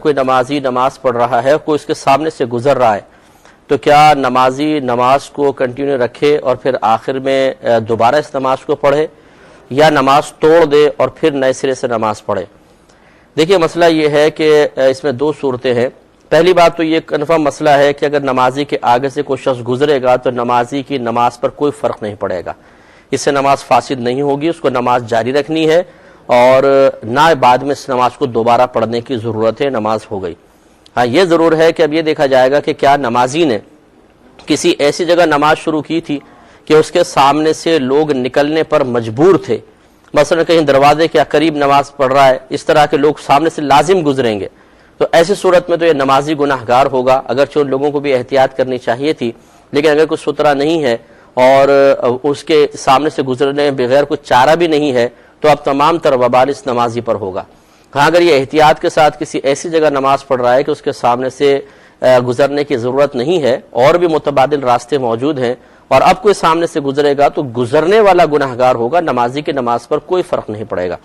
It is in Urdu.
کوئی نمازی نماز پڑھ رہا ہے، کوئی اس کے سامنے سے گزر رہا ہے، تو کیا نمازی نماز کو کنٹینیو رکھے اور پھر آخر میں دوبارہ اس نماز کو پڑھے، یا نماز توڑ دے اور پھر نئے سرے سے نماز پڑھے؟ دیکھیے مسئلہ یہ ہے کہ اس میں دو صورتیں ہیں۔ پہلی بات تو یہ کنفرم مسئلہ ہے کہ اگر نمازی کے آگے سے کوئی شخص گزرے گا تو نمازی کی نماز پر کوئی فرق نہیں پڑے گا، اس سے نماز فاسد نہیں ہوگی، اس کو نماز جاری رکھنی ہے اور نہ بعد میں اس نماز کو دوبارہ پڑھنے کی ضرورت ہے، نماز ہو گئی۔ ہاں یہ ضرور ہے کہ اب یہ دیکھا جائے گا کہ کیا نمازی نے کسی ایسی جگہ نماز شروع کی تھی کہ اس کے سامنے سے لوگ نکلنے پر مجبور تھے، مثلا کہیں دروازے کے قریب نماز پڑھ رہا ہے، اس طرح کے لوگ سامنے سے لازم گزریں گے، تو ایسی صورت میں تو یہ نمازی گناہ گار ہوگا، اگرچہ ان لوگوں کو بھی احتیاط کرنی چاہیے تھی، لیکن اگر کوئی سترا نہیں ہے اور اس کے سامنے سے گزرنے بغیر کوئی چارہ بھی نہیں ہے تو اب تمام تر وبال اس نمازی پر ہوگا۔ ہاں اگر یہ احتیاط کے ساتھ کسی ایسی جگہ نماز پڑھ رہا ہے کہ اس کے سامنے سے گزرنے کی ضرورت نہیں ہے اور بھی متبادل راستے موجود ہیں اور اب کوئی سامنے سے گزرے گا تو گزرنے والا گناہگار ہوگا، نمازی کی نماز پر کوئی فرق نہیں پڑے گا۔